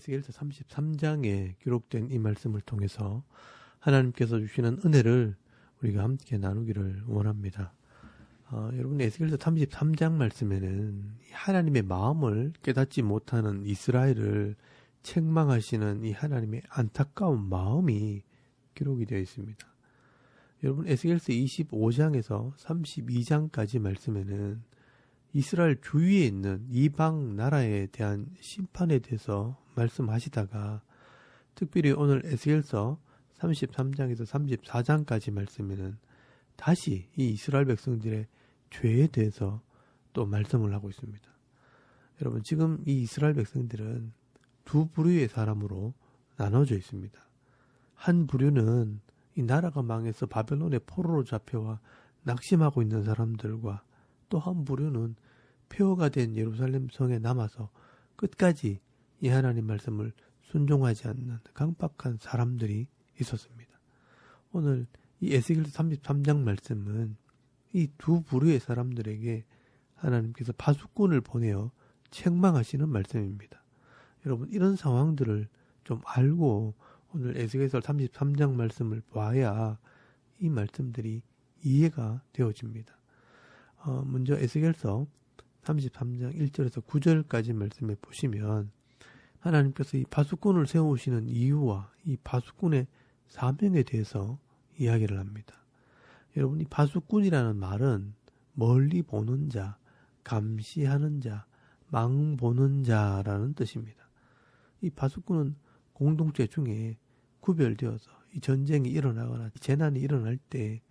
에스겔서 33장에 기록된 이 말씀을 통해서 하나님께서 주시는 은혜를 우리가 함께 나누기를 원합니다. 여러분, 에스겔서 33장 말씀에는 하나님의 마음을 깨닫지 못하는 이스라엘을 책망하시는 이 하나님의 안타까운 마음이 기록이 되어 있습니다. 여러분, 에스겔서 25장에서 32장까지 말씀에는 이스라엘 주위에 있는 이방 나라에 대한 심판에 대해서 말씀하시다가 특별히 오늘 에스겔서 33장에서 34장까지 말씀에는 다시 이 이스라엘 백성들의 죄에 대해서 또 말씀을 하고 있습니다. 여러분, 지금 이 이스라엘 백성들은 두 부류의 사람으로 나눠져 있습니다. 한 부류는 이 나라가 망해서 바벨론의 포로로 잡혀와 낙심하고 있는 사람들과 또 한 부류는 폐허가 된 예루살렘 성에 남아서 끝까지 이 하나님 말씀을 순종하지 않는 강박한 사람들이 있었습니다. 오늘 이 에스겔서 33장 말씀은 이 두 부류의 사람들에게 하나님께서 파수꾼을 보내어 책망하시는 말씀입니다. 여러분, 이런 상황들을 좀 알고 오늘 에스겔서 33장 말씀을 봐야 이 말씀들이 이해가 되어집니다. 먼저 에스겔서 33장 1절에서 9절까지 말씀에 보시면 하나님께서 이 파수꾼을 세우시는 이유와 이 파수꾼의 사명에 대해서 이야기를 합니다. 여러분, 이 파수꾼이라는 말은 멀리 보는 자, 감시하는 자, 망 보는 자라는 뜻입니다. 이 파수꾼은 공동체 중에 구별되어서 이 전쟁이 일어나거나 재난이 일어날 때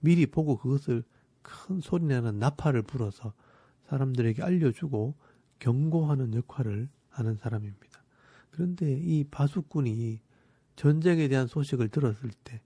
미리 보고 그것을 큰 소리나는 나팔을 불어서 사람들에게 알려주고 경고하는 역할을 하는 사람입니다. 그런데 이 파수꾼이 전쟁에 대한 소식을 들었을 때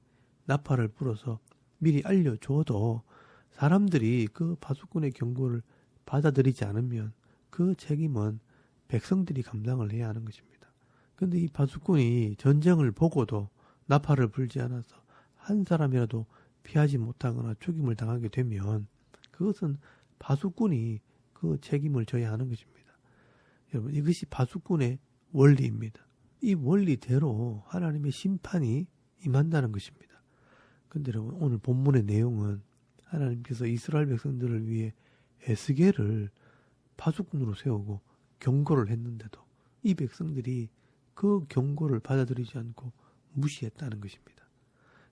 나팔을 불어서 미리 알려줘도 사람들이 그 파수꾼의 경고를 받아들이지 않으면 그 책임은 백성들이 감당을 해야 하는 것입니다. 그런데 이 파수꾼이 전쟁을 보고도 나팔을 불지 않아서 한 사람이라도 피하지 못하거나 죽임을 당하게 되면 그것은 파수꾼이 그 책임을 져야 하는 것입니다. 여러분, 이것이 파수꾼의 원리입니다. 이 원리대로 하나님의 심판이 임한다는 것입니다. 그런데 여러분, 오늘 본문의 내용은 하나님께서 이스라엘 백성들을 위해 에스겔을 파수꾼으로 세우고 경고를 했는데도 이 백성들이 그 경고를 받아들이지 않고 무시했다는 것입니다.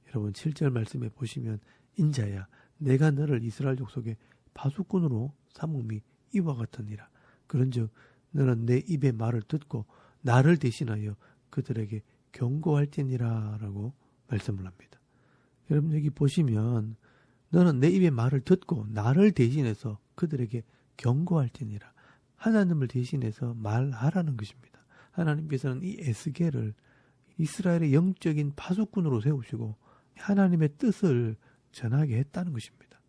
여러분, 7절 말씀에 보시면 인자야 내가 너를 이스라엘 족속의 파수꾼으로 삼음이 이와 같으니라. 그런즉 너는 내 입의 말을 듣고 나를 대신하여 그들에게 경고할지니라 라고 말씀을 합니다. 여러분, 여기 보시면 너는 내 입의 말을 듣고 나를 대신해서 그들에게 경고할지니라. 하나님을 대신해서 말하라는 것입니다. 하나님께서는 이 에스겔을 이스라엘의 영적인 파수꾼으로 세우시고 하나님의 뜻을 전하게 했다는 것입니다.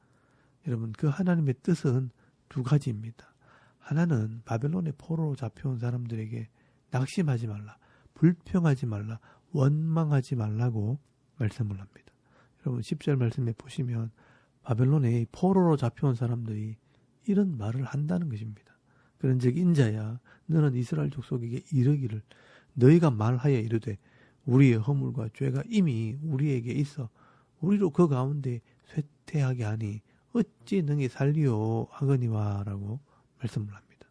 여러분, 그 하나님의 뜻은 두 가지입니다. 하나는 바벨론의 포로로 잡혀온 사람들에게 낙심하지 말라, 불평하지 말라, 원망하지 말라고 말씀을 합니다. 여러분, 10절 말씀에 보시면 바벨론의 포로로 잡혀온 사람들이 이런 말을 한다는 것입니다. 그런즉 인자야 너는 이스라엘 족속에게 이르기를 너희가 말하여 이르되 우리의 허물과 죄가 이미 우리에게 있어 우리로 그 가운데 쇠퇴하게 하니 어찌 능히 살리오 하거니와 라고 말씀을 합니다.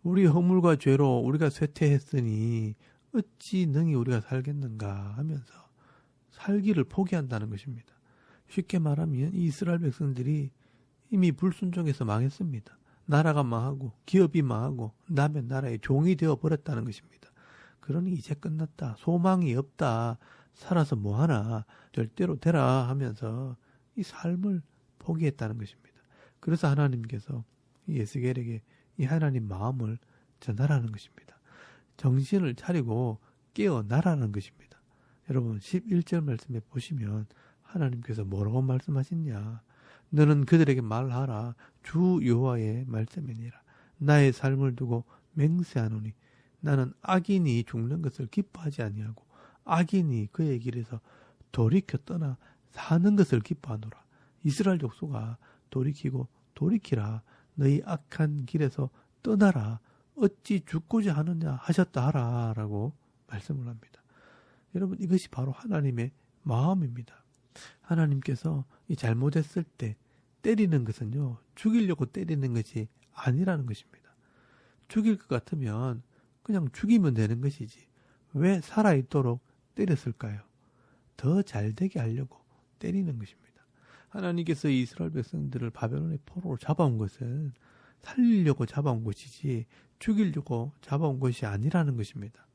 우리의 허물과 죄로 우리가 쇠퇴했으니 어찌 능히 우리가 살겠는가 하면서 살기를 포기한다는 것입니다. 쉽게 말하면 이 이스라엘 백성들이 이미 불순종해서 망했습니다. 나라가 망하고 기업이 망하고 남의 나라의 종이 되어버렸다는 것입니다. 그러니 이제 끝났다. 소망이 없다. 살아서 뭐하나. 절대로 되라 하면서 이 삶을 포기했다는 것입니다. 그래서 하나님께서 이 에스겔에게 이 하나님 마음을 전하라는 것입니다. 정신을 차리고 깨어나라는 것입니다. 여러분, 11절 말씀에 보시면 하나님께서 뭐라고 말씀하셨냐. 너는 그들에게 말하라. 주 여호와의 말씀이니라. 나의 삶을 두고 맹세하노니 나는 악인이 죽는 것을 기뻐하지 아니하고 악인이 그의 길에서 돌이켜 떠나 사는 것을 기뻐하노라. 이스라엘 족속아 돌이키고 돌이키라. 너희 악한 길에서 떠나라. 어찌 죽고자 하느냐 하셨다 하라 라고 말씀을 합니다. 여러분, 이것이 바로 하나님의 마음입니다. 하나님께서 이 잘못했을 때 때리는 것은요, 죽이려고 때리는 것이 아니라는 것입니다. 죽일 것 같으면 그냥 죽이면 되는 것이지 왜 살아있도록 때렸을까요? 더 잘되게 하려고 때리는 것입니다. 하나님께서 이스라엘 백성들을 바벨론의 포로로 잡아온 것은 살리려고 잡아온 것이지 죽이려고 잡아온 것이 아니라는 것입니다.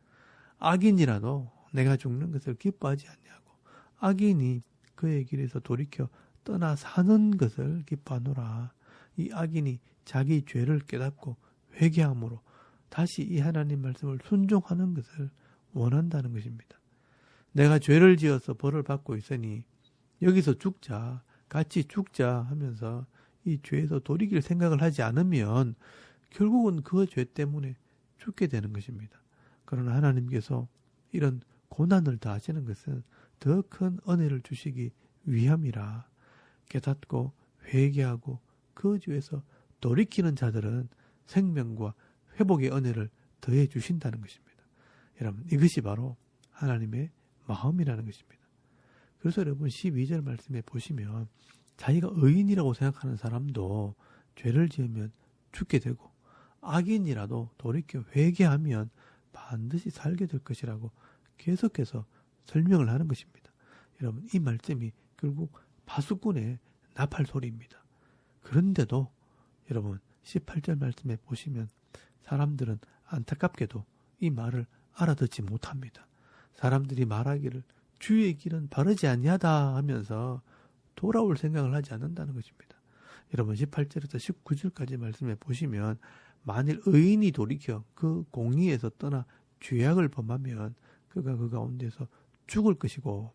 악인이라도 내가 죽는 것을 기뻐하지 않냐고, 악인이 그의 길에서 돌이켜 떠나 사는 것을 기뻐하노라. 이 악인이 자기 죄를 깨닫고 회개함으로 다시 이 하나님 말씀을 순종하는 것을 원한다는 것입니다. 내가 죄를 지어서 벌을 받고 있으니 여기서 죽자, 같이 죽자 하면서 이 죄에서 돌이킬 생각을 하지 않으면 결국은 그 죄 때문에 죽게 되는 것입니다. 그러나 하나님께서 이런 고난을 다하시는 것은 더 큰 은혜를 주시기 위함이라. 깨닫고 회개하고 그 죄에서 돌이키는 자들은 생명과 회복의 은혜를 더해 주신다는 것입니다. 여러분, 이것이 바로 하나님의 마음이라는 것입니다. 그래서 여러분 12절 말씀에 보시면 자기가 의인이라고 생각하는 사람도 죄를 지으면 죽게 되고 악인이라도 돌이켜 회개하면 반드시 살게 될 것이라고 계속해서 설명을 하는 것입니다. 여러분, 이 말씀이 결국 파수꾼의 나팔 소리입니다. 그런데도 여러분 18절 말씀에 보시면 사람들은 안타깝게도 이 말을 알아듣지 못합니다. 사람들이 말하기를 주의 길은 바르지 아니하다 하면서 돌아올 생각을 하지 않는다는 것입니다. 여러분 18절에서 19절까지 말씀해 보시면 만일 의인이 돌이켜 그 공의에서 떠나 죄악을 범하면 그가 그 가운데서 죽을 것이고,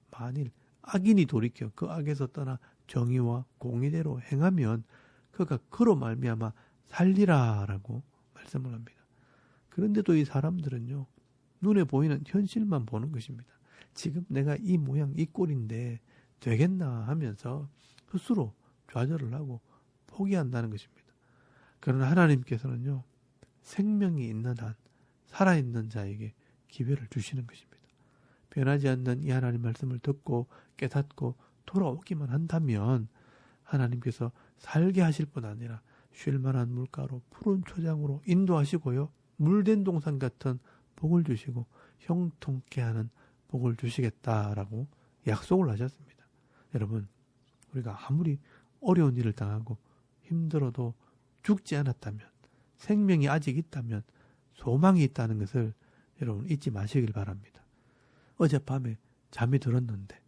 만일 악인이 돌이켜 그 악에서 떠나 정의와 공의대로 행하면 그가 그로 말미암아 살리라 라고 말씀을 합니다. 그런데도 이 사람들은요, 눈에 보이는 현실만 보는 것입니다. 지금 내가 이 모양 이 꼴인데 되겠나 하면서 스스로 좌절을 하고 포기한다는 것입니다. 그러나 하나님께서는요, 생명이 있는 한 살아있는 자에게 기회를 주시는 것입니다. 변하지 않는 이 하나님 말씀을 듣고 깨닫고 돌아오기만 한다면 하나님께서 살게 하실 뿐 아니라 쉴만한 물가로 푸른 초장으로 인도하시고요, 물된 동산 같은 복을 주시고 형통케 하는 복을 주시겠다라고 약속을 하셨습니다. 여러분, 우리가 아무리 어려운 일을 당하고 힘들어도 죽지 않았다면, 생명이 아직 있다면 소망이 있다는 것을 여러분 잊지 마시길 바랍니다. 어젯밤에 잠이 들었는데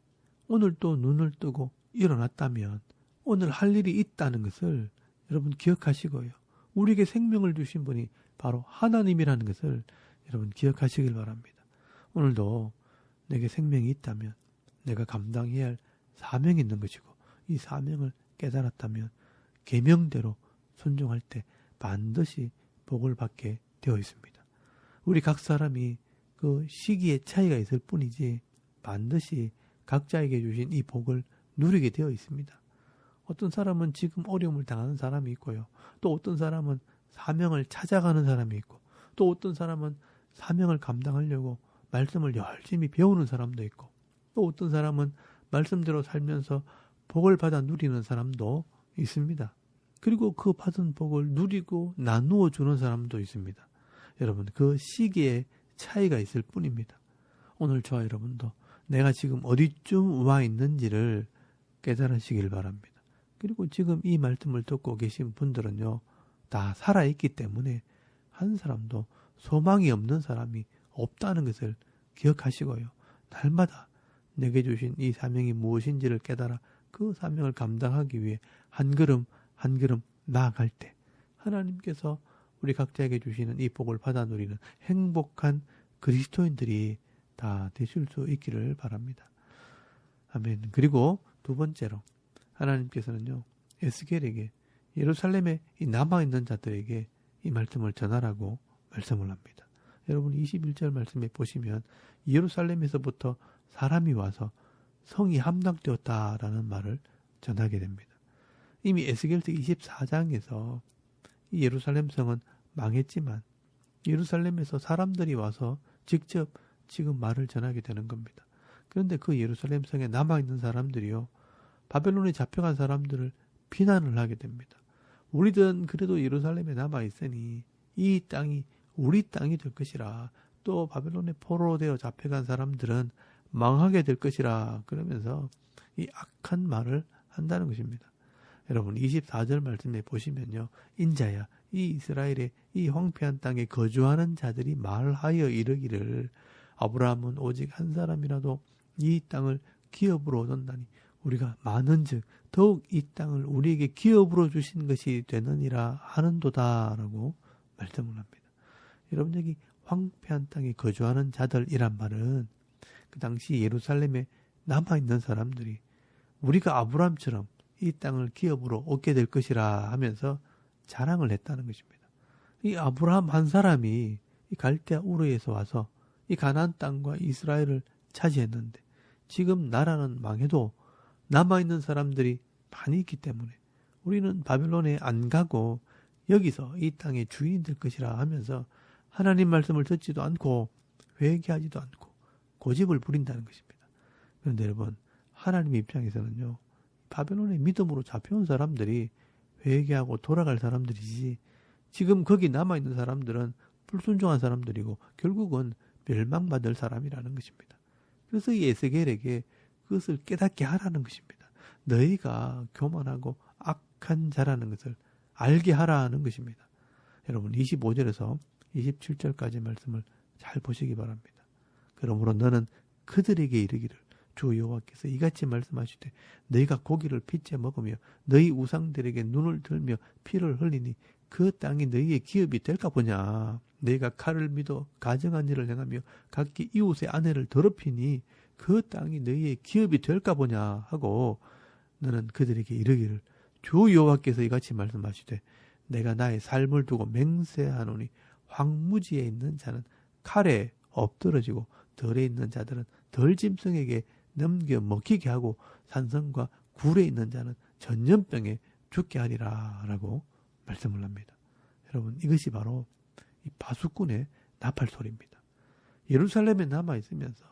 오늘 또 눈을 뜨고 일어났다면 오늘 할 일이 있다는 것을 여러분 기억하시고요, 우리에게 생명을 주신 분이 바로 하나님이라는 것을 여러분 기억하시길 바랍니다. 오늘도 내게 생명이 있다면 내가 감당해야 할 사명이 있는 것이고, 이 사명을 깨달았다면 계명대로 순종할 때 반드시 복을 받게 되어 있습니다. 우리 각 사람이 그 시기의 차이가 있을 뿐이지 반드시 각자에게 주신 이 복을 누리게 되어 있습니다. 어떤 사람은 지금 어려움을 당하는 사람이 있고요, 또 어떤 사람은 사명을 찾아가는 사람이 있고, 또 어떤 사람은 사명을 감당하려고 말씀을 열심히 배우는 사람도 있고, 또 어떤 사람은 말씀대로 살면서 복을 받아 누리는 사람도 있습니다. 그리고 그 받은 복을 누리고 나누어 주는 사람도 있습니다. 여러분, 그 시기에 차이가 있을 뿐입니다. 오늘 저와 여러분도 내가 지금 어디쯤 와 있는지를 깨달으시길 바랍니다. 그리고 지금 이 말씀을 듣고 계신 분들은요, 다 살아있기 때문에 한 사람도 소망이 없는 사람이 없다는 것을 기억하시고요, 날마다 내게 주신 이 사명이 무엇인지를 깨달아 그 사명을 감당하기 위해 한 걸음 한 걸음 나아갈 때 하나님께서 우리 각자에게 주시는 이 복을 받아 누리는 행복한 그리스도인들이 다 되실 수 있기를 바랍니다. 아멘. 그리고 두 번째로 하나님께서는요, 에스겔에게 예루살렘에 남아있는 자들에게 이 말씀을 전하라고 말씀을 합니다. 여러분 21절 말씀에 보시면 예루살렘에서부터 사람이 와서 성이 함락되었다라는 말을 전하게 됩니다. 이미 에스겔서 24장에서 이 예루살렘 성은 망했지만 예루살렘에서 사람들이 와서 직접 지금 말을 전하게 되는 겁니다. 그런데 그 예루살렘 성에 남아있는 사람들이요, 바벨론에 잡혀간 사람들을 비난을 하게 됩니다. 우리들은 그래도 예루살렘에 남아있으니 이 땅이 우리 땅이 될 것이라, 또 바벨론에 포로되어 잡혀간 사람들은 망하게 될 것이라, 그러면서 이 악한 말을 한다는 것입니다. 여러분 24절 말씀에 보시면요, 인자야 이 이스라엘의 이 황폐한 땅에 거주하는 자들이 말하여 이르기를 아브라함은 오직 한 사람이라도 이 땅을 기업으로 얻었나니 우리가 많은즉 더욱 이 땅을 우리에게 기업으로 주신 것이 되느니라 하는도다 라고 말씀을 합니다. 여러분, 여기 황폐한 땅에 거주하는 자들이란 말은 그 당시 예루살렘에 남아있는 사람들이 우리가 아브라함처럼 이 땅을 기업으로 얻게 될 것이라 하면서 자랑을 했다는 것입니다. 이 아브라함 한 사람이 이 갈대아 우르에서 와서 이 가나안 땅과 이스라엘을 차지했는데 지금 나라는 망해도 남아있는 사람들이 많이 있기 때문에 우리는 바벨론에 안 가고 여기서 이 땅의 주인이 될 것이라 하면서 하나님 말씀을 듣지도 않고 회개하지도 않고 고집을 부린다는 것입니다. 그런데 여러분, 하나님 입장에서는요, 바벨론의 믿음으로 잡혀온 사람들이 회개하고 돌아갈 사람들이지 지금 거기 남아있는 사람들은 불순종한 사람들이고 결국은 멸망받을 사람이라는 것입니다. 그래서 이 에스겔에게 그것을 깨닫게 하라는 것입니다. 너희가 교만하고 악한 자라는 것을 알게 하라는 것입니다. 여러분 25절에서 27절까지 말씀을 잘 보시기 바랍니다. 그러므로 너는 그들에게 이르기를 주 여호와께서 이같이 말씀하시되 너희가 고기를 빚제 먹으며 너희 우상들에게 눈을 들며 피를 흘리니 그 땅이 너희의 기업이 될까 보냐. 너희가 칼을 믿어 가정한 일을 행하며 각기 이웃의 아내를 더럽히니 그 땅이 너희의 기업이 될까 보냐 하고 너는 그들에게 이르기를 주 여호와께서 이같이 말씀하시되 내가 나의 삶을 두고 맹세하노니 황무지에 있는 자는 칼에 엎드러지고 덜에 있는 자들은 덜짐승에게 넘겨 먹히게 하고 산성과 굴에 있는 자는 전염병에 죽게 하리라 라고 말씀을 합니다. 여러분, 이것이 바로 이 바수꾼의 나팔 소리입니다. 예루살렘에 남아있으면서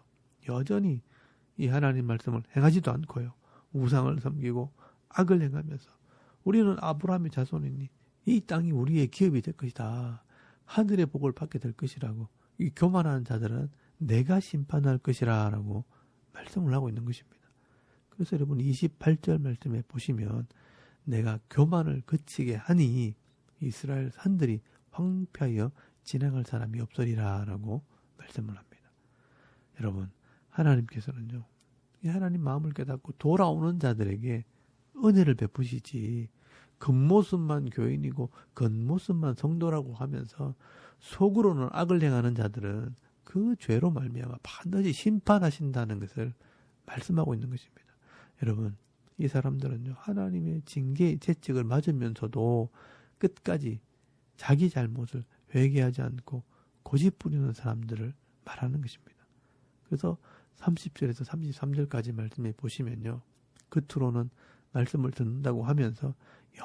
여전히 이 하나님 말씀을 행하지도 않고요, 우상을 섬기고 악을 행하면서 우리는 아브라함의 자손이니 이 땅이 우리의 기업이 될 것이다, 하늘의 복을 받게 될 것이라고 이 교만하는 자들은 내가 심판할 것이라 라고 말씀을 하고 있는 것입니다. 그래서 여러분 28절 말씀에 보시면 내가 교만을 그치게 하니 이스라엘 산들이 황폐하여 지나갈 사람이 없으리라 라고 말씀을 합니다. 여러분, 하나님께서는요, 이 하나님 마음을 깨닫고 돌아오는 자들에게 은혜를 베푸시지 겉모습만 교인이고 겉모습만 성도라고 하면서 속으로는 악을 행하는 자들은 그 죄로 말미암아 반드시 심판하신다는 것을 말씀하고 있는 것입니다. 여러분, 이 사람들은요, 하나님의 징계의 채찍을 맞으면서도 끝까지 자기 잘못을 회개하지 않고 고집 부리는 사람들을 말하는 것입니다. 그래서 30절에서 33절까지 말씀해 보시면요, 겉으로는 말씀을 듣는다고 하면서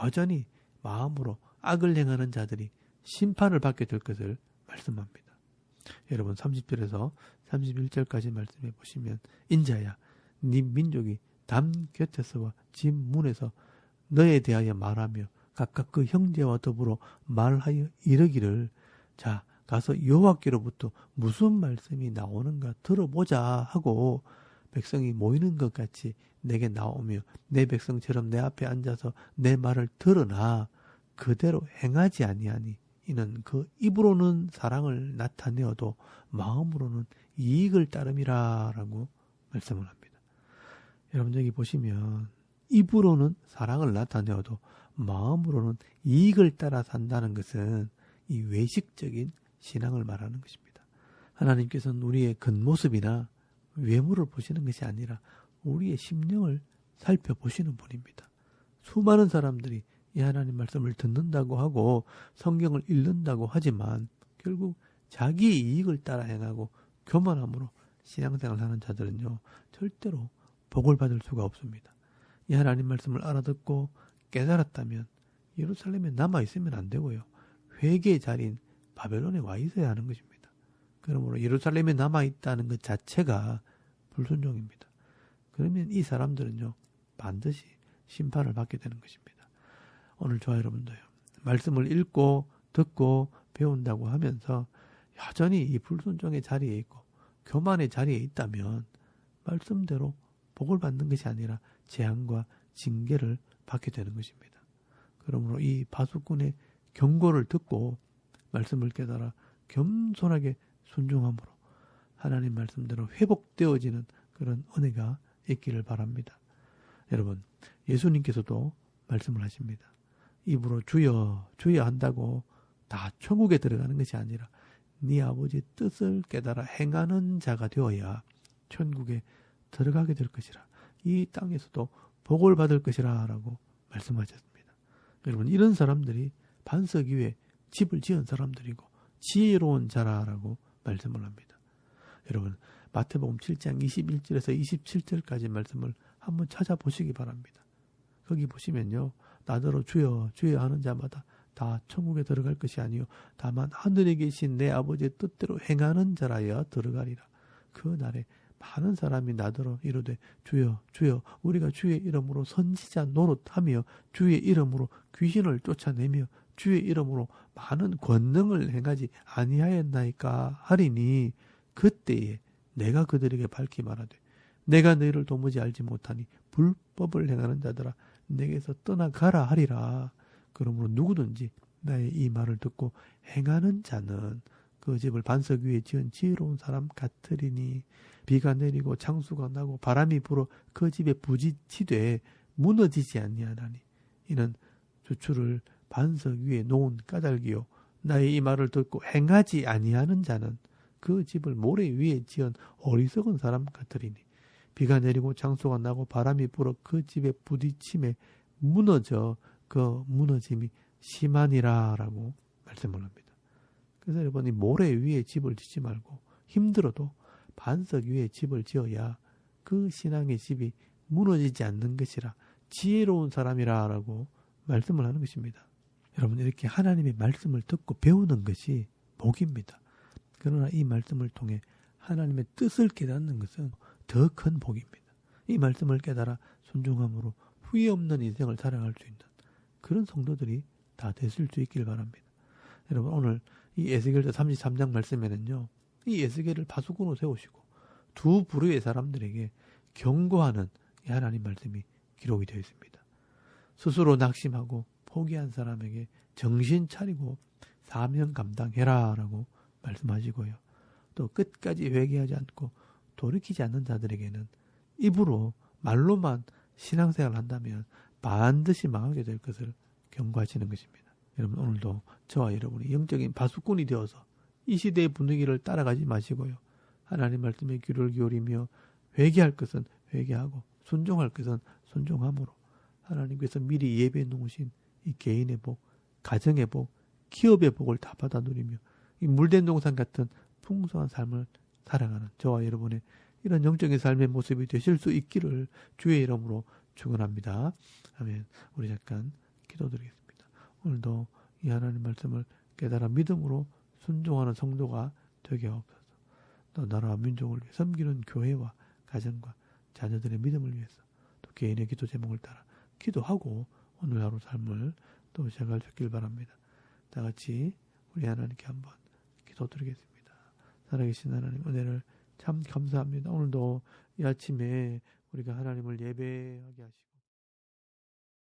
여전히 마음으로 악을 행하는 자들이 심판을 받게 될 것을 말씀합니다. 여러분 30절에서 31절까지 말씀해 보시면 인자야 네 민족이 담 곁에서와 집 문에서 너에 대하여 말하며 각각 그 형제와 더불어 말하여 이르기를 자 가서 여호와께로부터 무슨 말씀이 나오는가 들어보자 하고 백성이 모이는 것 같이 내게 나오며 내 백성처럼 내 앞에 앉아서 내 말을 들으나 그대로 행하지 아니하니 이는 그 입으로는 사랑을 나타내어도 마음으로는 이익을 따름이라 라고 말씀을 합니다. 여러분 여기 보시면 입으로는 사랑을 나타내어도 마음으로는 이익을 따라 산다는 것은 이 외식적인 신앙을 말하는 것입니다. 하나님께서는 우리의 겉모습이나 외모를 보시는 것이 아니라 우리의 심령을 살펴보시는 분입니다. 수많은 사람들이 이 하나님 말씀을 듣는다고 하고 성경을 읽는다고 하지만 결국 자기의 이익을 따라 행하고 교만함으로 신앙생활을 하는 자들은요, 절대로 복을 받을 수가 없습니다. 이 하나님 말씀을 알아듣고 깨달았다면 예루살렘에 남아있으면 안 되고요, 회개의 자리인 바벨론에 와 있어야 하는 것입니다. 그러므로 예루살렘에 남아있다는 것 자체가 불순종입니다. 그러면 이 사람들은요, 반드시 심판을 받게 되는 것입니다. 오늘 저와 여러분도요, 말씀을 읽고 듣고 배운다고 하면서 여전히 이 불순종의 자리에 있고 교만의 자리에 있다면 말씀대로 복을 받는 것이 아니라 재앙과 징계를 받게 되는 것입니다. 그러므로 이 바수꾼의 경고를 듣고 말씀을 깨달아 겸손하게 순종함으로 하나님 말씀대로 회복되어지는 그런 은혜가 있기를 바랍니다. 여러분, 예수님께서도 말씀을 하십니다. 입으로 주여 주여 한다고 다 천국에 들어가는 것이 아니라 네 아버지 뜻을 깨달아 행하는 자가 되어야 천국에 들어가게 될 것이라. 이 땅에서도 복을 받을 것이라 라고 말씀하셨습니다. 여러분, 이런 사람들이 반석 위에 집을 지은 사람들이고 지혜로운 자라라고 말씀을 합니다. 여러분, 마태복음 7장 21절에서 27절까지 말씀을 한번 찾아보시기 바랍니다. 거기 보시면요, 나더러 주여 주여 하는 자마다 다 천국에 들어갈 것이 아니요 다만 하늘에 계신 내 아버지의 뜻대로 행하는 자라야 들어가리라. 그 날에 많은 사람이 나더러 이르되 주여 주여 우리가 주의 이름으로 선지자 노릇하며 주의 이름으로 귀신을 쫓아내며 주의 이름으로 많은 권능을 행하지 아니하였나이까 하리니 그때에 내가 그들에게 밝히 말하되 내가 너희를 도무지 알지 못하니 불법을 행하는 자들아 내게서 떠나가라 하리라. 그러므로 누구든지 나의 이 말을 듣고 행하는 자는 그 집을 반석 위에 지은 지혜로운 사람 같으리니 비가 내리고 창수가 나고 바람이 불어 그 집에 부딪히되 무너지지 아니하나니 이는 주추를 반석 위에 놓은 까닭이요 나의 이 말을 듣고 행하지 아니하는 자는 그 집을 모래 위에 지은 어리석은 사람 같으리니 비가 내리고 창수가 나고 바람이 불어 그 집에 부딪힘에 무너져 그 무너짐이 심하니라 라고 말씀을 합니다. 그래서 여러분, 이 모래 위에 집을 짓지 말고 힘들어도 반석 위에 집을 지어야 그 신앙의 집이 무너지지 않는 것이라 지혜로운 사람이라 라고 말씀을 하는 것입니다. 여러분, 이렇게 하나님의 말씀을 듣고 배우는 것이 복입니다. 그러나 이 말씀을 통해 하나님의 뜻을 깨닫는 것은 더 큰 복입니다. 이 말씀을 깨달아 순종함으로 후회 없는 인생을 살아갈 수 있는 그런 성도들이 다 되실 수 있길 바랍니다. 여러분, 오늘 이 에스겔서 33장 말씀에는요, 이 에스겔을 바수꾼으로 세우시고 두 부류의 사람들에게 경고하는 이 하나님 말씀이 기록이 되어 있습니다. 스스로 낙심하고 포기한 사람에게 정신 차리고 사명 감당해라 라고 말씀하시고요. 또 끝까지 회개하지 않고 돌이키지 않는 자들에게는 입으로 말로만 신앙생활을 한다면 반드시 망하게 될 것을 경고하시는 것입니다. 여러분, 오늘도 저와 여러분이 영적인 바수꾼이 되어서 이 시대의 분위기를 따라가지 마시고요. 하나님 말씀에 귀를 기울이며 회개할 것은 회개하고 순종할 것은 순종함으로 하나님께서 미리 예배해 놓으신 이 개인의 복, 가정의 복, 기업의 복을 다 받아 누리며 이 물된 동산 같은 풍성한 삶을 살아가는 저와 여러분의 이런 영적인 삶의 모습이 되실 수 있기를 주의 이름으로 축원합니다. 아멘. 우리 잠깐 기도드리겠습니다. 오늘도 이 하나님 말씀을 깨달아 믿음으로 순종하는 성도가 되게 하옵소서. 또 나라와 민족을 위해 섬기는 교회와 가정과 자녀들의 믿음을 위해서 또 개인의 기도 제목을 따라 기도하고 오늘 하루 삶을 또 시작할 수 있길 바랍니다. 다 같이 우리 하나님께 한번 기도드리겠습니다. 살아계신 하나님, 은혜를 참 감사합니다. 오늘도 이 아침에 우리가 하나님을 예배하게 하시고